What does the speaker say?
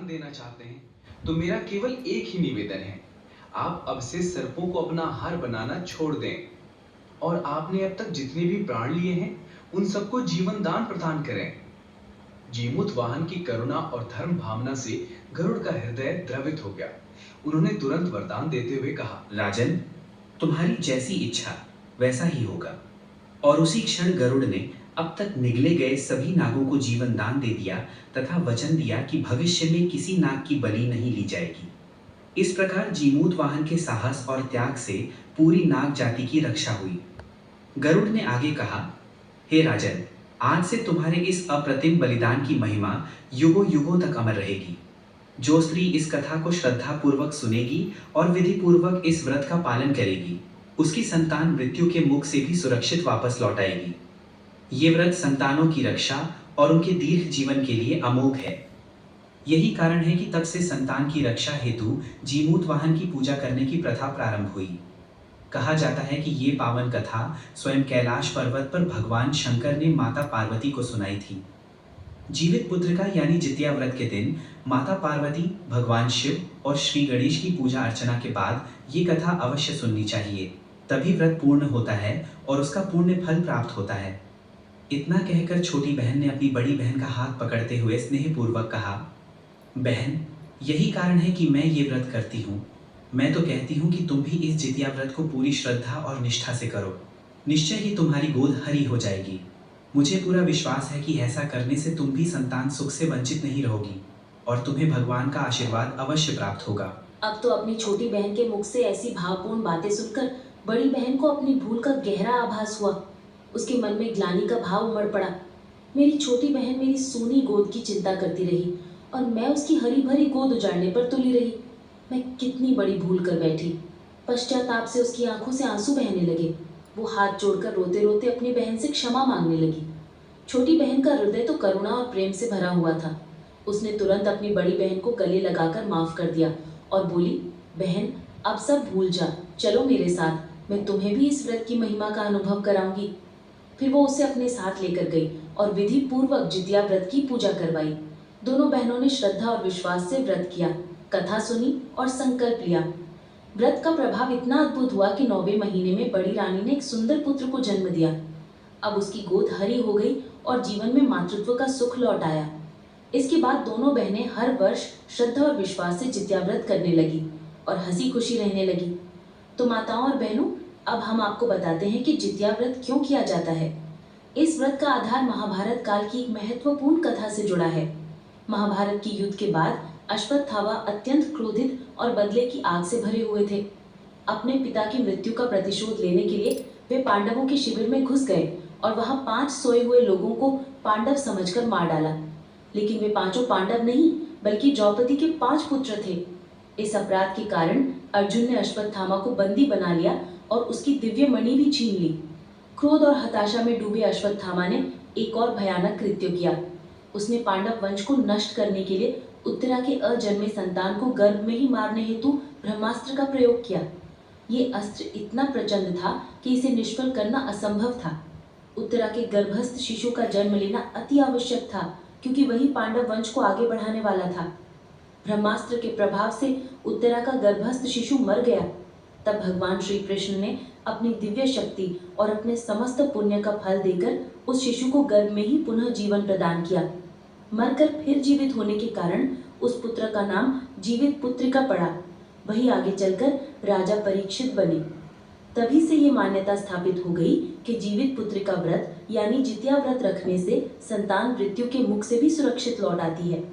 देना चाहते हैं, तो मेरा केवल एक ही निवेदन है। आप अब से सर्पों को अपना आहार बनाना छोड़ दें और आपने अब तक जितने भी प्राण लिए हैं, उन सबको जीवन दान प्रदान करें। जीमूत वाहन की करुणा और धर्म भावना से गरुड़ का हृदय द्रवित हो गया। उन्होंने तुरंत वरदान देते हुए कहा, राजन, तुम्हारी जैसी इच्छा वैसा ही होगा। और उसी क्षण गरुड़ ने अब तक निगले गए सभी नागों को जीवन दान दे दिया तथा वचन दिया कि भविष्य में किसी नाग की बलि नहीं ली जाएगी। इस प्रकार जीमूत वाहन के साहस और त्याग से पूरी नाग जाति की रक्षा हुई। गरुड़ ने आगे कहा, हे राजन, आज से तुम्हारे इस अप्रतिम बलिदान की महिमा युगों युगों तक अमर रहेगी। जो स्त्री इस कथा को श्रद्धा पूर्वक सुनेगी और विधि पूर्वक इस व्रत का पालन करेगी, उसकी संतान मृत्यु के मुख से भी सुरक्षित वापस लौट आएगी। ये व्रत संतानों की रक्षा और उनके दीर्घ जीवन के लिए अमोघ है। यही कारण है कि तब से संतान की रक्षा हेतु जीमूत वाहन की पूजा करने की प्रथा प्रारंभ हुई। कहा जाता है कि ये पावन कथा स्वयं कैलाश पर्वत पर भगवान शंकर ने माता पार्वती को सुनाई थी। जीवित पुत्र का यानी जितिया व्रत के दिन माता पार्वती, भगवान शिव और श्री गणेश की पूजा अर्चना के बाद ये कथा अवश्य सुननी चाहिए। तभी व्रत पूर्ण होता है और उसका पुण्य फल प्राप्त होता है। इतना कहकर छोटी बहन ने अपनी बड़ी बहन का हाथ पकड़ते हुए स्नेहपूर्वक कहा, बहन, यही कारण है कि मैं ये व्रत करती हूँ। मैं तो कहती हूँ कि तुम भी इस जितिया व्रत को पूरी श्रद्धा और निष्ठा से करो। निश्चय ही तुम्हारी गोद हरी हो जाएगी। मुझे पूरा विश्वास है कि ऐसा करने से तुम भी संतान सुख से वंचित नहीं रहोगी और तुम्हें भगवान का आशीर्वाद अवश्य प्राप्त होगा। अब तो अपनी छोटी बहन के मुख से ऐसी भावपूर्ण बातें सुनकर बड़ी बहन को अपनी भूल का गहरा आभास हुआ। उसके मन में ग्लानि का भाव उमड़ पड़ा। मेरी छोटी बहन मेरी सोनी गोद की चिंता करती रही और मैं उसकी हरी भरी गोद उजाड़ने पर तुली रही। मैं कितनी बड़ी भूल कर बैठी। पश्चाताप से उसकी आंखों से आंसू बहने लगे। वो हाथ जोड़कर रोते रोते अपनी बहन से क्षमा मांगने लगी। छोटी बहन का हृदय तो करुणा और प्रेम से भरा हुआ था। उसने तुरंत अपनी बड़ी बहन को गले लगाकर माफ कर दिया और बोली, बहन, अब सब भूल जा, चलो मेरे साथ, मैं तुम्हें भी इस व्रत की महिमा का अनुभव कराऊंगी। फिर वो उसे अपने साथ लेकर गई और विधि पूर्वक जितिया व्रत की पूजा करवाई। दोनों बहनों ने श्रद्धा और विश्वास से व्रत किया, कथा सुनी और संकल्प लिया। व्रत का प्रभाव इतना अद्भुत हुआ कि 9वें महीने में बड़ी रानी ने एक सुंदर पुत्र को जन्म दिया। अब उसकी गोद हरी हो गई और जीवन में मातृत्व का सुख लौट आया। इसके बाद दोनों बहनें हर वर्ष श्रद्धा और विश्वास से जितिया व्रत करने लगी और हंसी खुशी रहने लगी। तो माताओं और बहनों, अब हम आपको बताते हैं कि जितिया व्रत क्यों किया जाता है। इस व्रत का आधार महाभारत काल की एक महत्वपूर्ण कथा से जुड़ा है। महाभारत की युद्ध के बाद अश्वत्थामा अत्यंत क्रोधित और बदले की आग से भरे हुए थे। अपने पिता की मृत्यु का प्रतिशोध लेने के लिए वे पांडवों के शिविर में घुस गए और वहां 5 सोए हुए लोगों को पांडव समझकर मार डाला। लेकिन वे पांचों पांडव नहीं, बल्कि द्रौपदी के 5 पुत्र थे। इस अपराध के कारण अर्जुन ने अश्वत्थामा को बंदी बना लिया और उसकी दिव्य मणि भी छीन ली। क्रोध और हताशा में डूबे अश्वत्थामा ने एक और भयानक कृत्य किया। उसने पांडव वंश को नष्ट करने के लिए उत्तरा के अजन्मे संतान को गर्भ में ही मारने हेतु ब्रह्मास्त्र का प्रयोग किया। ये अस्त्र इतना प्रचंड था कि इसे निष्फल करना असंभव था। उत्तरा के गर्भस्थ शिशु का जन्म लेना अति आवश्यक था, क्योंकि वही पांडव वंश को आगे बढ़ाने वाला था। ब्रह्मास्त्र के प्रभाव से उत्तरा का गर्भस्थ शिशु मर गया। तब भगवान श्री कृष्ण ने अपनी दिव्य शक्ति और अपने समस्त पुण्य का फल देकर उस शिशु को गर्भ में ही पुनः जीवन प्रदान किया। मरकर फिर जीवित होने के कारण उस पुत्र का नाम जीवित पुत्रिका पड़ा। वही आगे चलकर राजा परीक्षित बने। तभी से ये मान्यता स्थापित हो गई कि जीवित पुत्रिका व्रत यानी जितिया व्रत रखने से संतान मृत्यु के मुख से भी सुरक्षित लौट आती है।